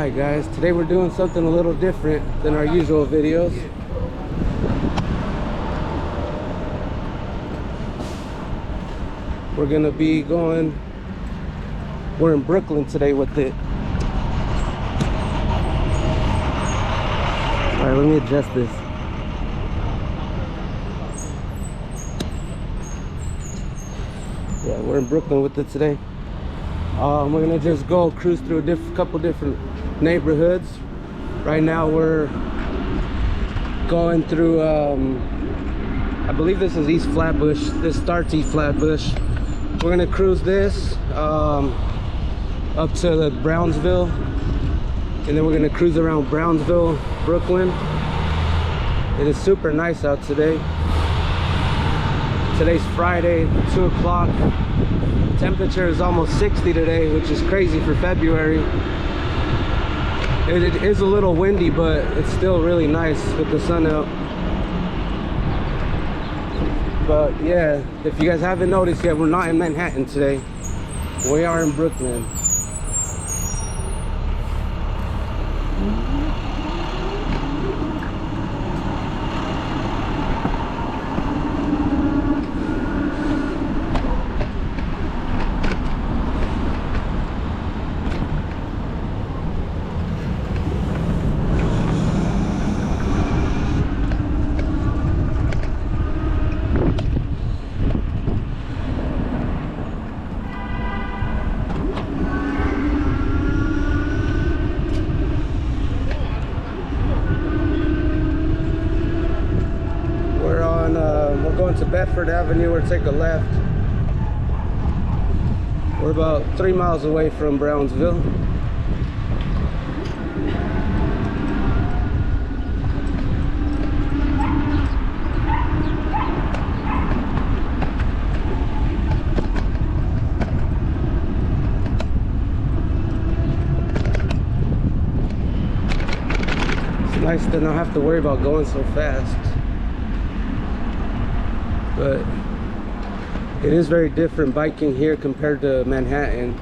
Alright guys, today we're doing something a little different than our usual videos. We're gonna be going, we're in Brooklyn today with it. Alright, let me adjust this. Yeah, we're in Brooklyn with it today. We're gonna just go cruise through a couple different neighborhoods. Right now we're going through, I believe this is East Flatbush. This starts East Flatbush. We're gonna cruise this up to the Brownsville, and then we're gonna cruise around Brownsville, Brooklyn. It is super nice out today. Today's Friday, 2 o'clock. Temperature is almost 60 today, which is crazy for February. It is a little windy, but it's still really nice with the sun out. But yeah, if you guys haven't noticed yet, we're not in Manhattan today. We are in Brooklyn. We're going to Bedford Avenue. We're take a left. We're about 3 miles away from Brownsville. It's nice to not have to worry about going so fast. But it is very different biking here compared to Manhattan.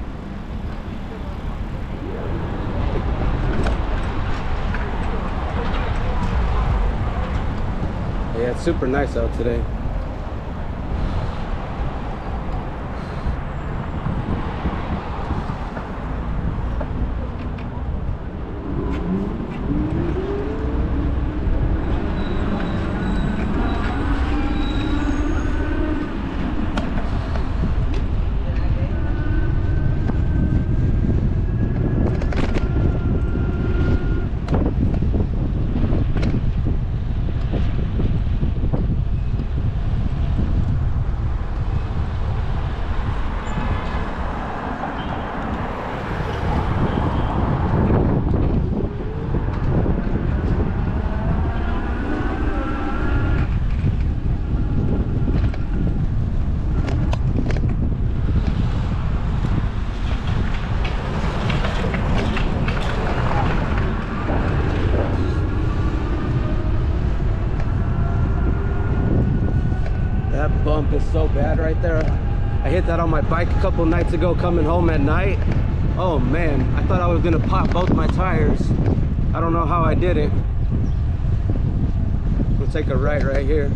Yeah, it's super nice out today. That bump is so bad right there. I hit that on my bike a couple nights ago coming home at night. Oh man, I thought I was gonna pop both my tires. I don't know how I did it. We'll take a right here.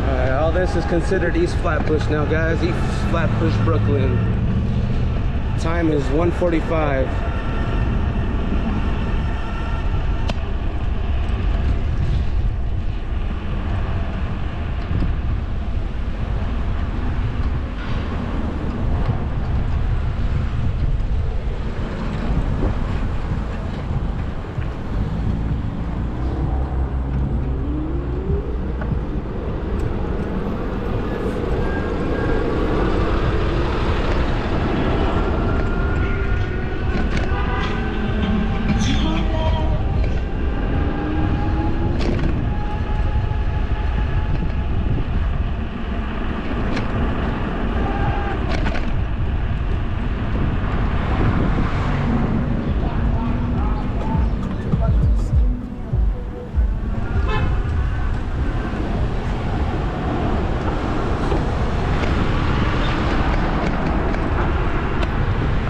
Alright, all this is considered East Flatbush now, guys. East Flatbush, Brooklyn. Time is 1:45.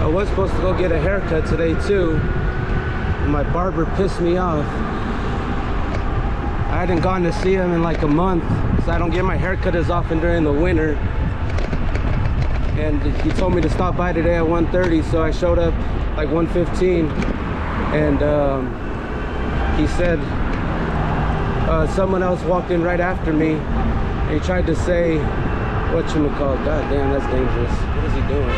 I was supposed to go get a haircut today too. My barber pissed me off. I hadn't gone to see him in like a month, so I don't get my haircut as often during the winter. And he told me to stop by today at 1:30, so I showed up like 1:15, and he said someone else walked in right after me, and he tried to say, whatchamacallit, god damn, that's dangerous. What is he doing?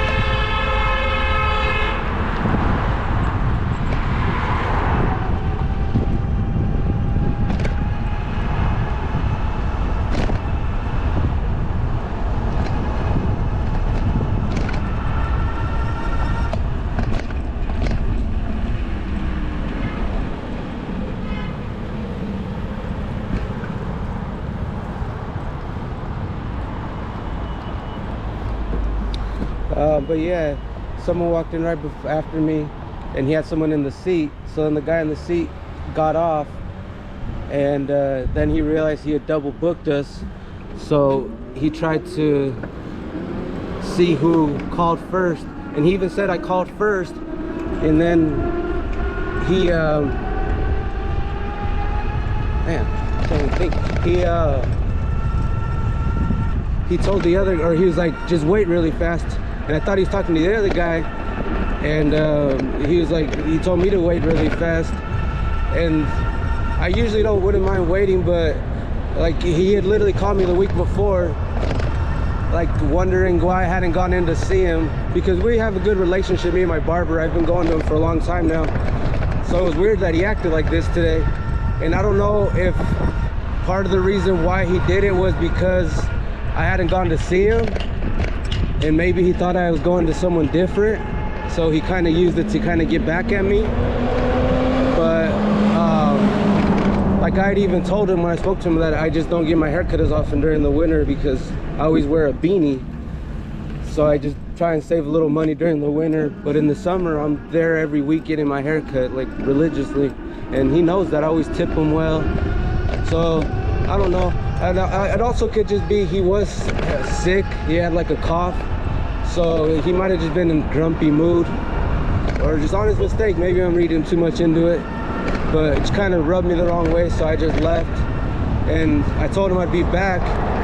But yeah, someone walked in right after me, and he had someone in the seat. So then the guy in the seat got off, and then he realized he had double booked us. So he tried to see who called first, and he even said I called first. And then he man, I can't even think. He told the other, or he was like, just wait really fast. And I thought he was talking to the other guy, and he was like, he told me to wait really fast. And I usually wouldn't mind waiting, but like he had literally called me the week before, like wondering why I hadn't gone in to see him, because we have a good relationship, me and my barber. I've been going to him for a long time now. So it was weird that he acted like this today. And I don't know if part of the reason why he did it was because I hadn't gone to see him, and maybe he thought I was going to someone different, so he kind of used it to kind of get back at me. But like I had even told him when I spoke to him that I just don't get my haircut as often during the winter because I always wear a beanie. So I just try and save a little money during the winter, but in the summer I'm there every week getting my haircut, like religiously, and he knows that. I always tip him well. So I don't know. It also could just be he was sick. He had like a cough, so he might have just been in a grumpy mood, or just on his mistake. Maybe I'm reading too much into it, but it's kind of rubbed me the wrong way, so I just left. And I told him I'd be back.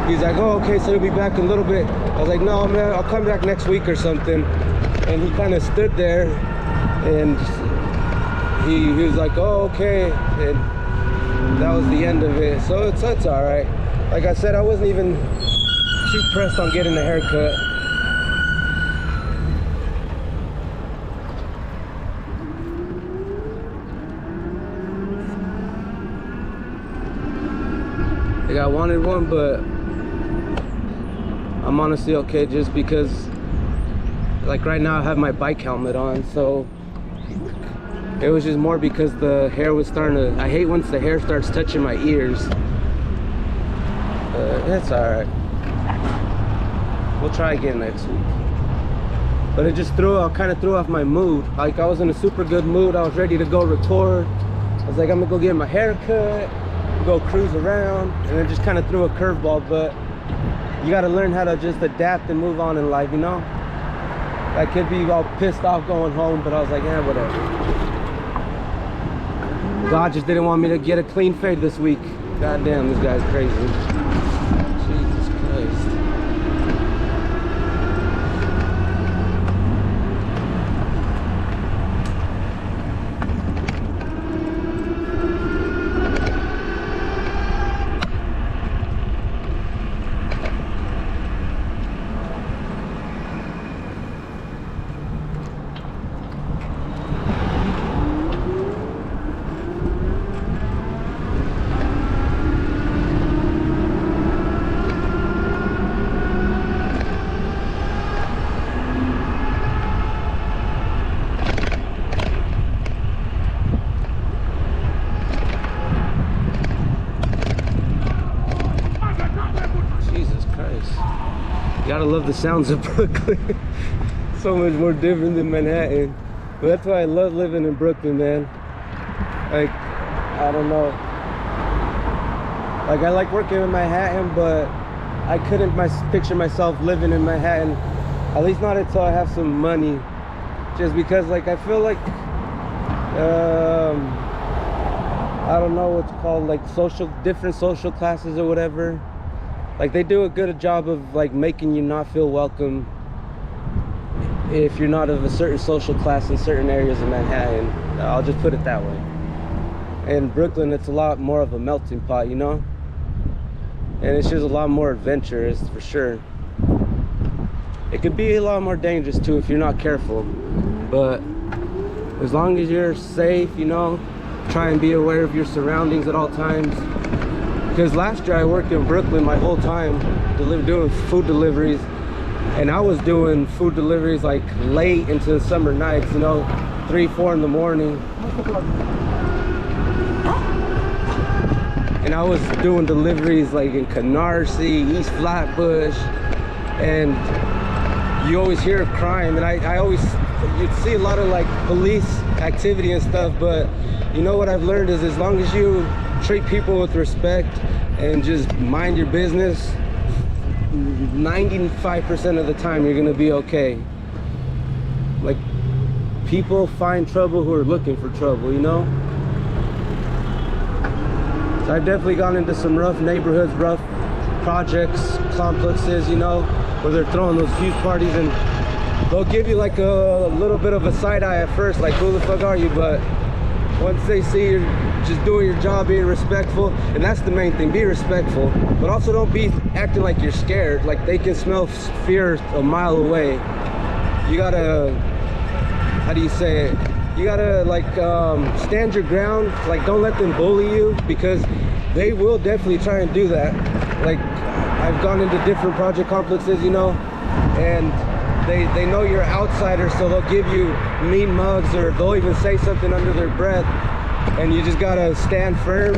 He's like, oh, okay, so you'll be back in a little bit. I was like, no, man, I'll come back next week or something. And he kind of stood there, and he was like, oh, okay. And that was the end of it. So it's all right. Like I said, I wasn't even too pressed on getting a haircut. Like I wanted one, but I'm honestly okay just because, like right now I have my bike helmet on, so it was just more because the hair was starting to, I hate once the hair starts touching my ears. It's alright. We'll try again next week. But it just kind of threw off my mood. Like I was in a super good mood. I was ready to go record. I was like, I'm gonna go get my hair cut, go cruise around, and it just kind of threw a curveball. But you gotta learn how to just adapt and move on in life, you know? I could be all pissed off going home, but I was like, yeah, whatever. God just didn't want me to get a clean fade this week. God damn, this guy's crazy. Jesus Christ. Gotta love the sounds of Brooklyn. So much more different than Manhattan. But that's why I love living in Brooklyn, man. Like, I don't know. Like, I like working in Manhattan, but I couldn't picture myself living in Manhattan. At least not until I have some money. just because like I feel like I don't know what's called, like different social classes or whatever, like they do a good job of like making you not feel welcome if you're not of a certain social class in certain areas of Manhattan. I'll just put it that way. In Brooklyn, it's a lot more of a melting pot, you know, and it's just a lot more adventurous for sure. It could be a lot more dangerous too if you're not careful, but as long as you're safe, you know, try and be aware of your surroundings at all times. Because last year I worked in Brooklyn my whole time doing food deliveries, and I was doing food deliveries like late into the summer nights, you know, 3-4 in the morning. And I was doing deliveries like in Canarsie, East Flatbush, and you always hear of crime, and I always, you'd see a lot of like police activity and stuff, but you know what I've learned is as long as you treat people with respect and just mind your business, 95% of the time you're gonna be okay. Like, people find trouble who are looking for trouble, you know? So I've definitely gone into some rough neighborhoods, rough projects, complexes, you know, where they're throwing those huge parties, and they'll give you like a little bit of a side eye at first, like who the fuck are you? But once they see you're just doing your job, being respectful, and that's the main thing, be respectful, but also don't be acting like you're scared. Like, they can smell fear a mile away. You gotta, how do you say it? You gotta like stand your ground. Like, don't let them bully you, because they will definitely try and do that. Like, I've gone into different project complexes, you know, and they know you're an outsider, so they'll give you mean mugs, or they'll even say something under their breath, and you just gotta stand firm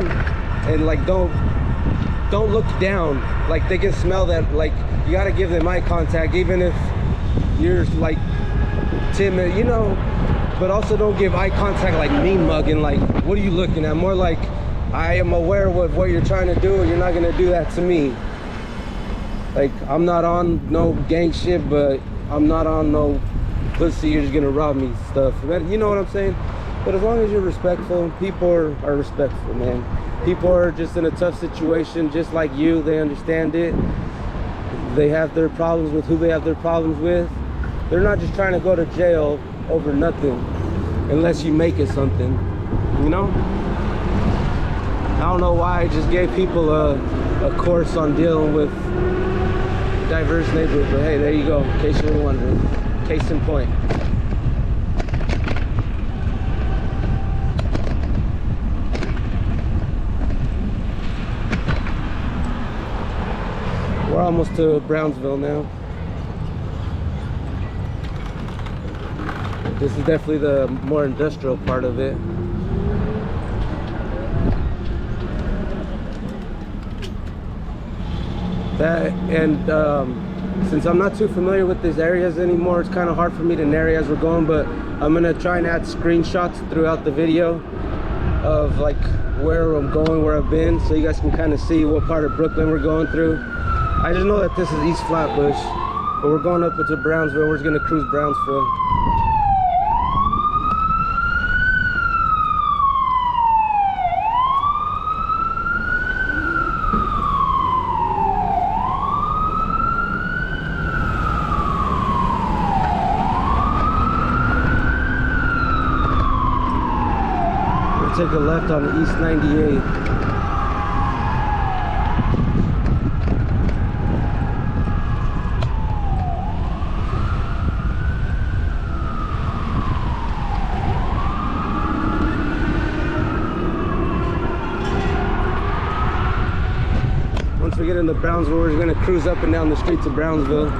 and like don't look down. Like, they can smell that. Like, you gotta give them eye contact, even if you're like timid, you know, but also don't give eye contact like mean mugging, like what are you looking at? More like, I am aware of what you're trying to do, and you're not gonna do that to me. Like, I'm not on no gang shit, but I'm not on no pussy, you're just gonna rob me stuff. You know what I'm saying? But as long as you're respectful, people are respectful, man. People are just in a tough situation, just like you. They understand it. They have their problems with who they have their problems with. They're not just trying to go to jail over nothing, unless you make it something, you know? I don't know why I just gave people a course on dealing with diverse neighborhoods, but hey, there you go, in case you were wondering. Case in point. We're almost to Brownsville now. This is definitely the more industrial part of it. That, and since I'm not too familiar with these areas anymore, it's kind of hard for me to narrate as we're going, but I'm gonna try and add screenshots throughout the video of like where I'm going, where I've been, so you guys can kind of see what part of Brooklyn we're going through. I just know that this is East Flatbush, but we're going up into Brownsville. We're just gonna cruise Brownsville. Take a left on East 98. Once we get into Brownsville, we're going to cruise up and down the streets of Brownsville,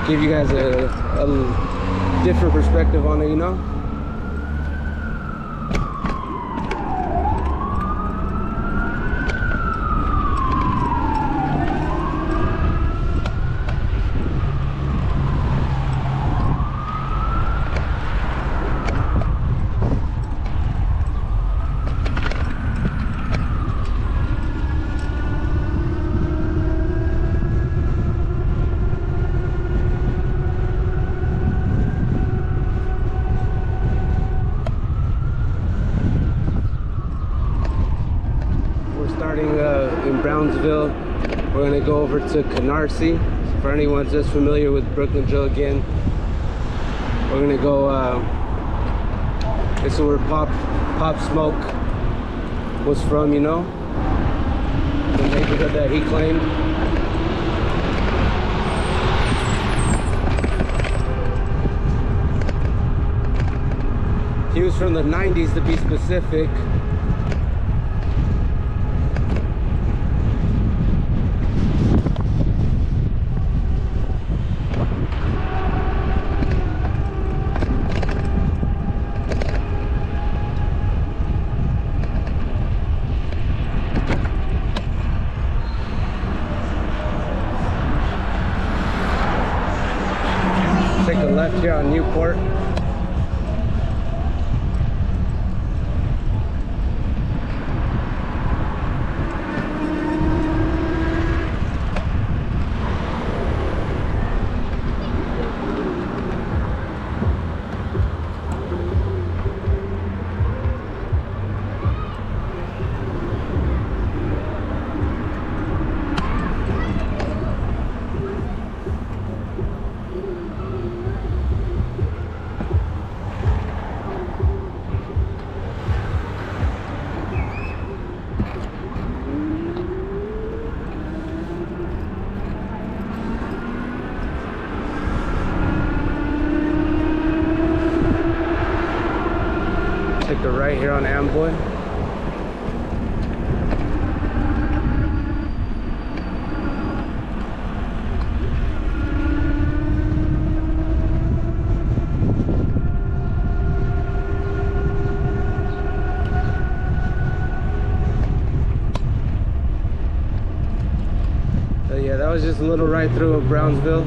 give you guys a different perspective on it, you know? Brownsville. We're gonna go over to Canarsie. For anyone that's familiar with Brooklyn Drill again, we're gonna go. This is where Pop Smoke was from, you know, the neighborhood that he claimed. He was from the 90s, to be specific. Take a left here on Newport. Take a right here on Amboy. So yeah, that was just a little right through of Brownsville.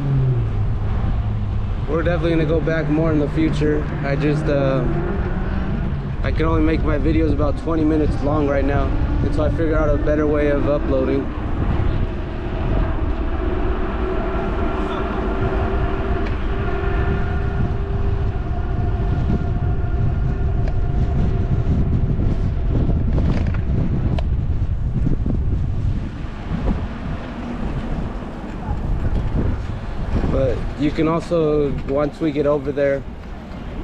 We're definitely gonna go back more in the future. I can only make my videos about 20 minutes long right now, and so I figured out a better way of uploading. But you can also, once we get over there,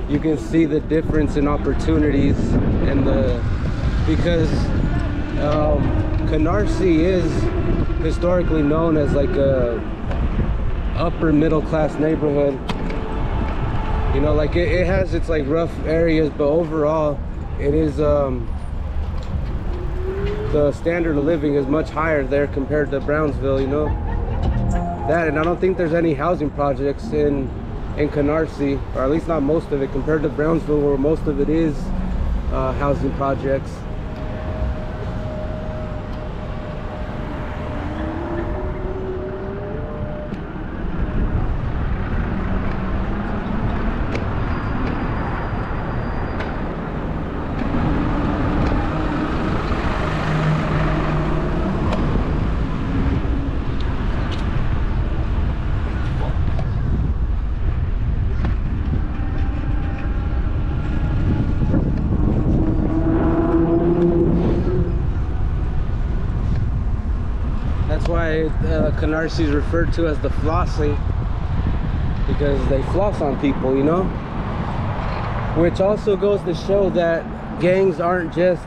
you can see the difference in opportunities and because Canarsie is historically known as like a upper middle class neighborhood. You know, like it has its like rough areas, but overall it is the standard of living is much higher there compared to Brownsville, you know. That, and I don't think there's any housing projects in Canarsie, or at least not most of it, compared to Brownsville, where most of it is housing projects. That's why Canarsie is referred to as the flossing, because they floss on people, you know? Which also goes to show that gangs aren't just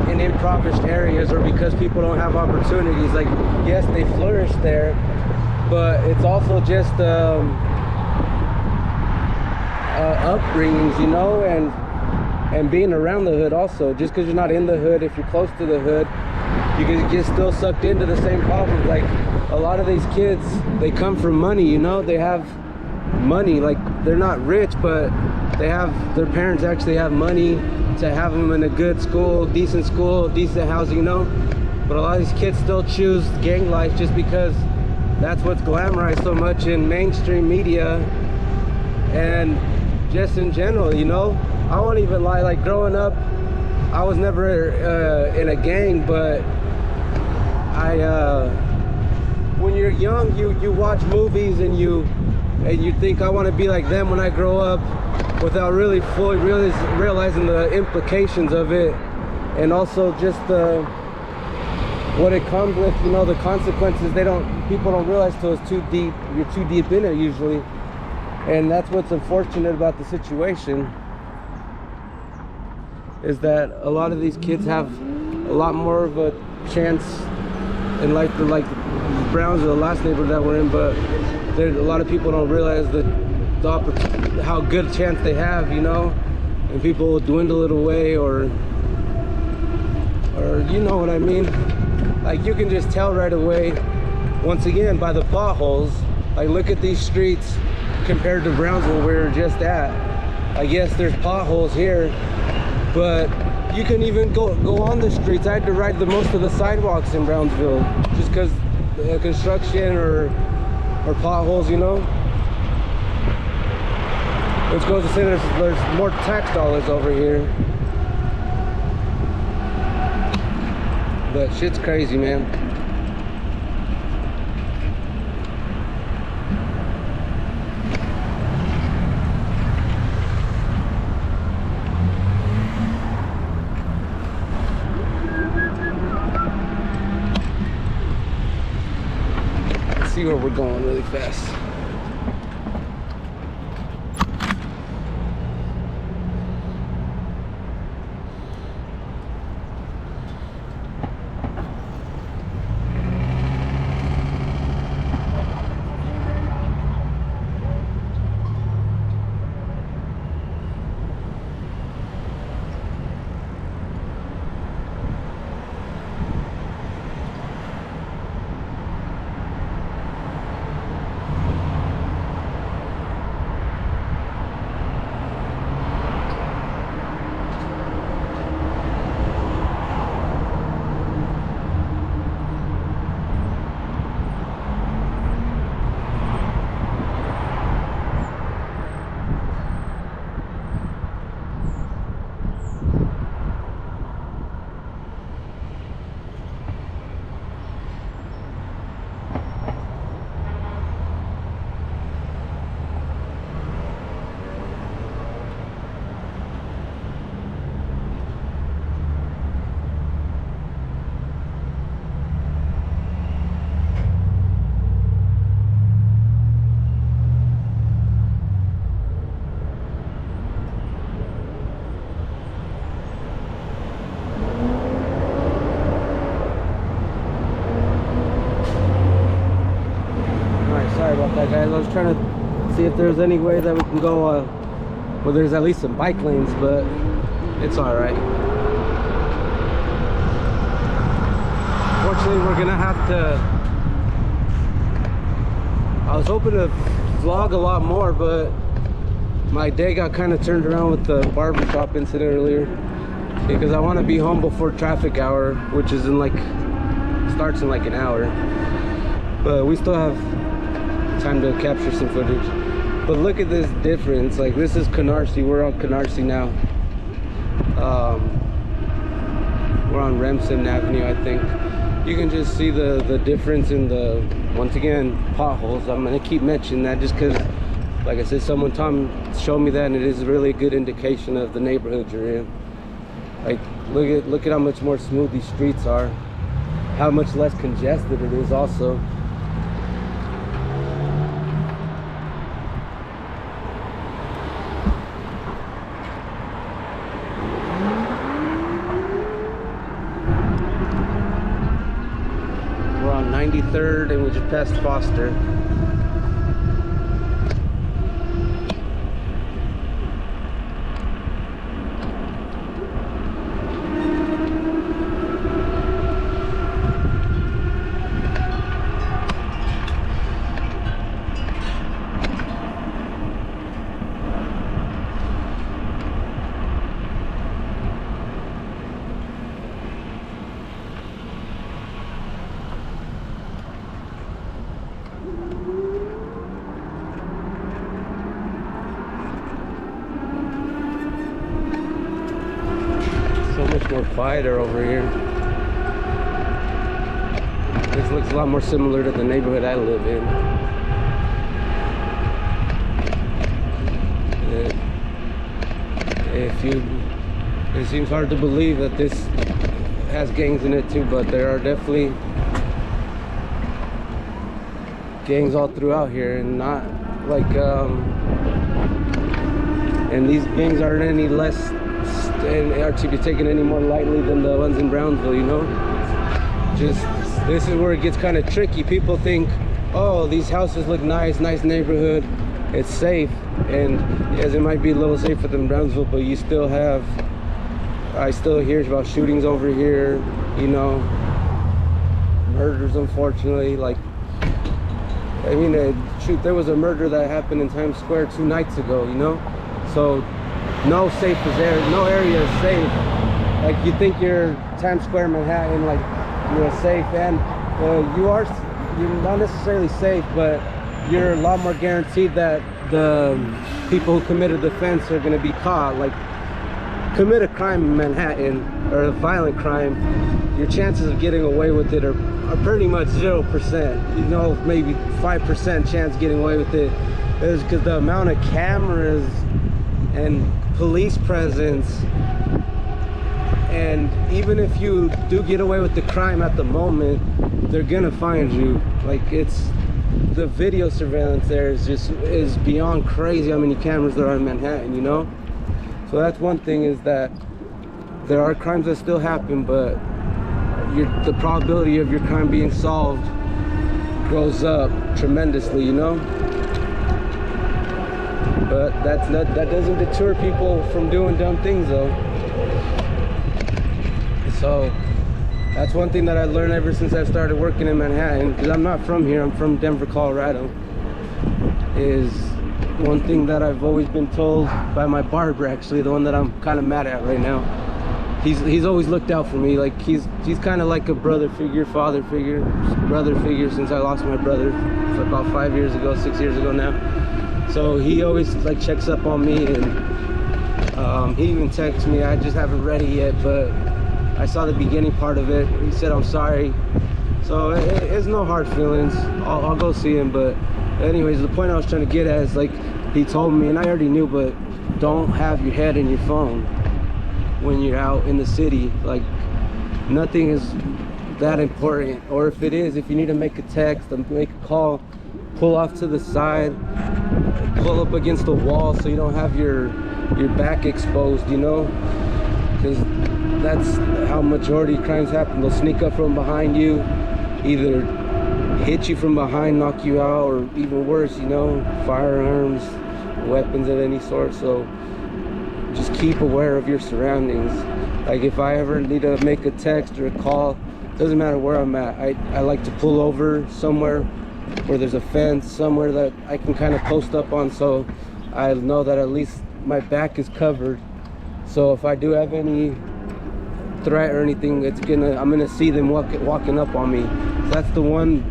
in impoverished areas or because people don't have opportunities. Like, yes, they flourish there, but it's also just upbringings, you know, and being around the hood also. Just because you're not in the hood, if you're close to the hood, you can get still sucked into the same problems. Like, a lot of these kids, they come from money, you know? They have money. Like, they're not rich, but they have, their parents actually have money to have them in a good school, decent housing, you know? But a lot of these kids still choose gang life just because that's what's glamorized so much in mainstream media and just in general, you know? I won't even lie, like, growing up, I was never in a gang, but when you're young, you watch movies and you think, I want to be like them when I grow up, without really fully realizing the implications of it, and also just what it comes with, you know, the consequences, people don't realize till it's too deep. You're too deep in it usually. And that's what's unfortunate about the situation, is that a lot of these kids have a lot more of a chance in life than like Brownsville, the last neighborhood that we're in, but a lot of people don't realize how good a chance they have, you know, and people will dwindle it away, or you know what I mean. Like, you can just tell right away, once again, by the potholes. Like, look at these streets compared to Brownsville where we're just at. Like, yes, there's potholes here, but you can even go on the streets. I had to ride most of the sidewalks in Brownsville just because construction or potholes, you know. Which goes to say there's more tax dollars over here. But shit's crazy, man. Let's see where we're going really fast. Guys, I was trying to see if there's any way that we can go where there's at least some bike lanes, but it's all right. Fortunately, we're gonna have to. I was hoping to vlog a lot more, but my day got kind of turned around with the barbershop incident earlier, because I want to be home before traffic hour, which is starts in like an hour, but we still have time to capture some footage. But look at this difference. Like, this is Canarsie. We're on Canarsie now. We're on Remsen Avenue, I think. You can just see the difference in the, once again, potholes. I'm gonna keep mentioning that just because, like I said, someone showed me that, and it is really a good indication of the neighborhood you're in. Like, look at how much more smooth these streets are, how much less congested it is also. We're on 93rd and we just passed Foster. More quieter over here. This looks a lot more similar to the neighborhood I live in. It seems hard to believe that this has gangs in it too, but there are definitely gangs all throughout here, and not like and these gangs aren't any less and are to be taken any more lightly than the ones in Brownsville, you know. Just this is where it gets kind of tricky. People think, oh, these houses look nice neighborhood, it's safe, and yes, it might be a little safer than Brownsville, but you still have, I still hear about shootings over here, you know, murders, unfortunately. Like, I mean, shoot, there was a murder that happened in Times Square 2 nights ago, you know. So no safe is there, no area is safe. Like, you think you're Times Square, Manhattan, like you're safe, and you're not necessarily safe, but you're a lot more guaranteed that the people who committed the offense are going to be caught. Like, commit a crime in Manhattan, or a violent crime, your chances of getting away with it are pretty much 0%. You know, maybe 5% chance getting away with it, is because the amount of cameras and police presence. And even if you do get away with the crime at the moment, they're gonna find you. Like, it's, the video surveillance there is beyond crazy how many cameras there are in Manhattan, you know. So that's one thing, is that there are crimes that still happen, but the probability of your crime being solved goes up tremendously, you know. But that doesn't deter people from doing dumb things, though. So that's one thing that I learned ever since I started working in Manhattan, because I'm not from here, I'm from Denver, Colorado. Is one thing that I've always been told by my barber, actually, the one that I'm kind of mad at right now. He's always looked out for me. Like, he's kind of like a brother figure, father figure, brother figure, since I lost my brother about 5 years ago, 6 years ago now. So he always like checks up on me, and he even texts me. I just haven't read it yet, but I saw the beginning part of it. He said, I'm sorry. So it's no hard feelings. I'll go see him. But anyways, the point I was trying to get at is, like, he told me, and I already knew, but don't have your head in your phone when you're out in the city. Like, nothing is that important. Or if it is, if you need to make a text, make a call, pull off to the side, pull up against the wall so you don't have your back exposed, you know. Because that's how majority of crimes happen. They'll sneak up from behind you, either hit you from behind, knock you out, or even worse, you know, firearms, weapons of any sort. So just keep aware of your surroundings. Like, if I ever need to make a text or a call, doesn't matter where I'm at, I like to pull over somewhere where there's a fence, somewhere that I can kind of post up on, so I know that at least my back is covered. So if I do have any threat or anything, I'm gonna see them walking up on me. So that's the one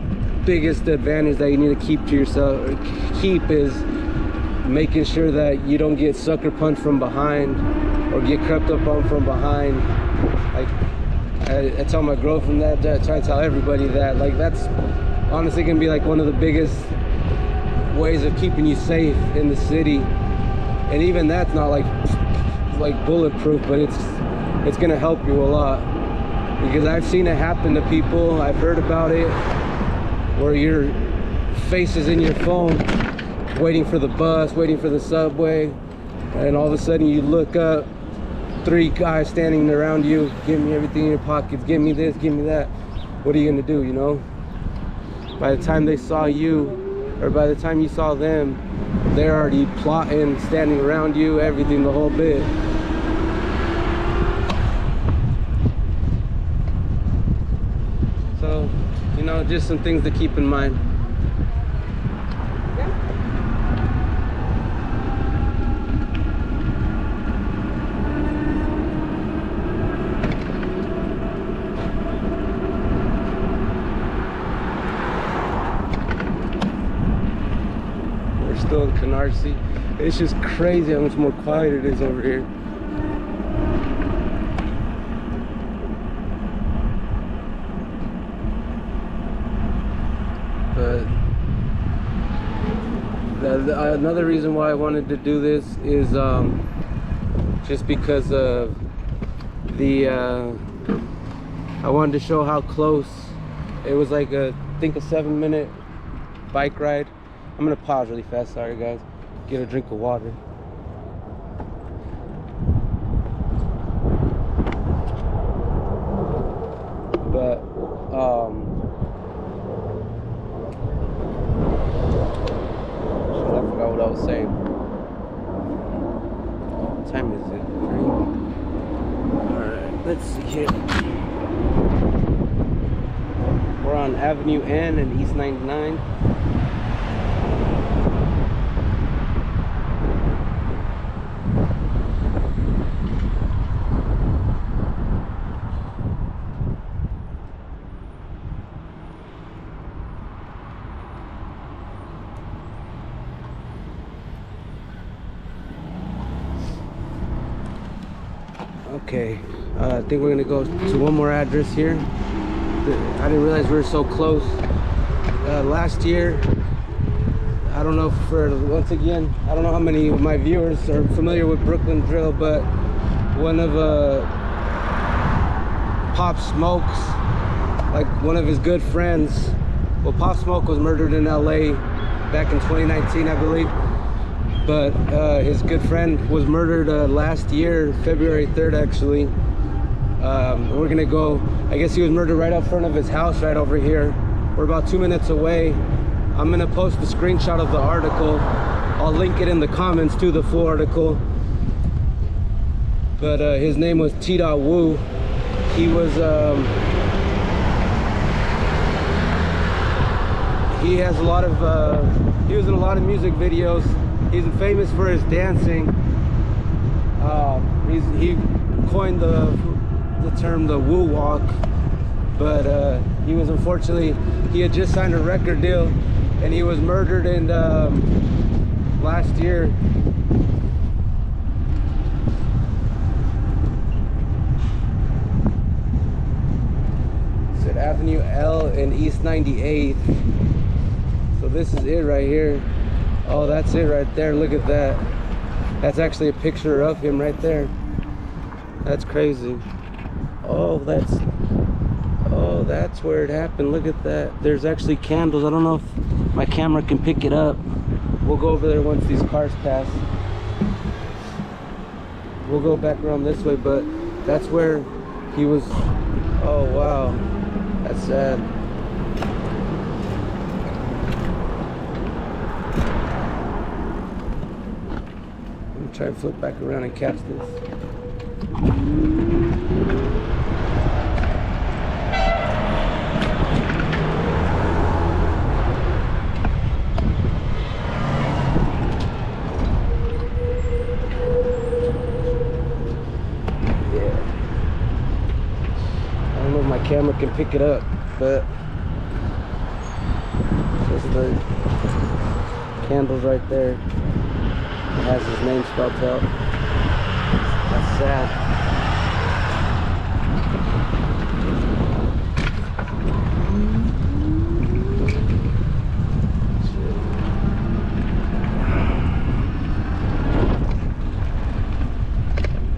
biggest advantage that you need to keep to yourself, is making sure that you don't get sucker punched from behind or get crept up on from behind. Like, I tell my girlfriend that, I try to tell everybody that. Like, that's honestly gonna be like one of the biggest ways of keeping you safe in the city. And even that's not like bulletproof, but it's gonna help you a lot, because I've seen it happen to people. I've heard about it where your face is in your phone, waiting for the bus, waiting for the subway, and all of a sudden you look up, 3 guys standing around you. Give me everything in your pockets, give me this, give me that. What are you gonna do, you know? By the time they saw you, or by the time you saw them, they're already plotting, standing around you, everything, the whole bit. So, you know, just some things to keep in mind. Still in Canarsie. It's just crazy how much more quiet it is over here. But another reason why I wanted to do this is just because of the I wanted to show how close. It was like I think a 7-minute bike ride. I'm gonna pause really fast, sorry guys. Get a drink of water. But I forgot what I was saying. What time is it? 3? Alright, let's see here. We're on Avenue N and East 99. Okay, I think we're gonna go to one more address here. I didn't realize we were so close. Last year, I don't know once again, I don't know how many of my viewers are familiar with Brooklyn Drill, but one of Pop Smoke's, like one of his good friends, well, Pop Smoke was murdered in LA back in 2019, I believe. But his good friend was murdered last year, February 3rd actually. We're gonna go, I guess he was murdered right out front of his house right over here. We're about 2 minutes away. I'm gonna post a screenshot of the article. I'll link it in the comments to the full article. But his name was TDot Woo. He was, he has a lot of, he was in a lot of music videos. He's famous for his dancing. He coined the term the Woo Walk, but he was unfortunately, he had just signed a record deal and he was murdered in last year. It's at Avenue L and East 98th. So this is it right here. Oh, that's it right there. Look at that. That's actually a picture of him right there. That's crazy. Oh, that's where it happened. Look at that. There's actually candles. I don't know if my camera can pick it up. We'll go over there once these cars pass. We'll go back around this way, but that's where he was. Oh, wow. That's sad. Try and flip back around and catch this. Yeah. I don't know if my camera can pick it up, but there's the candles right there. It has his name spelled out. That's sad.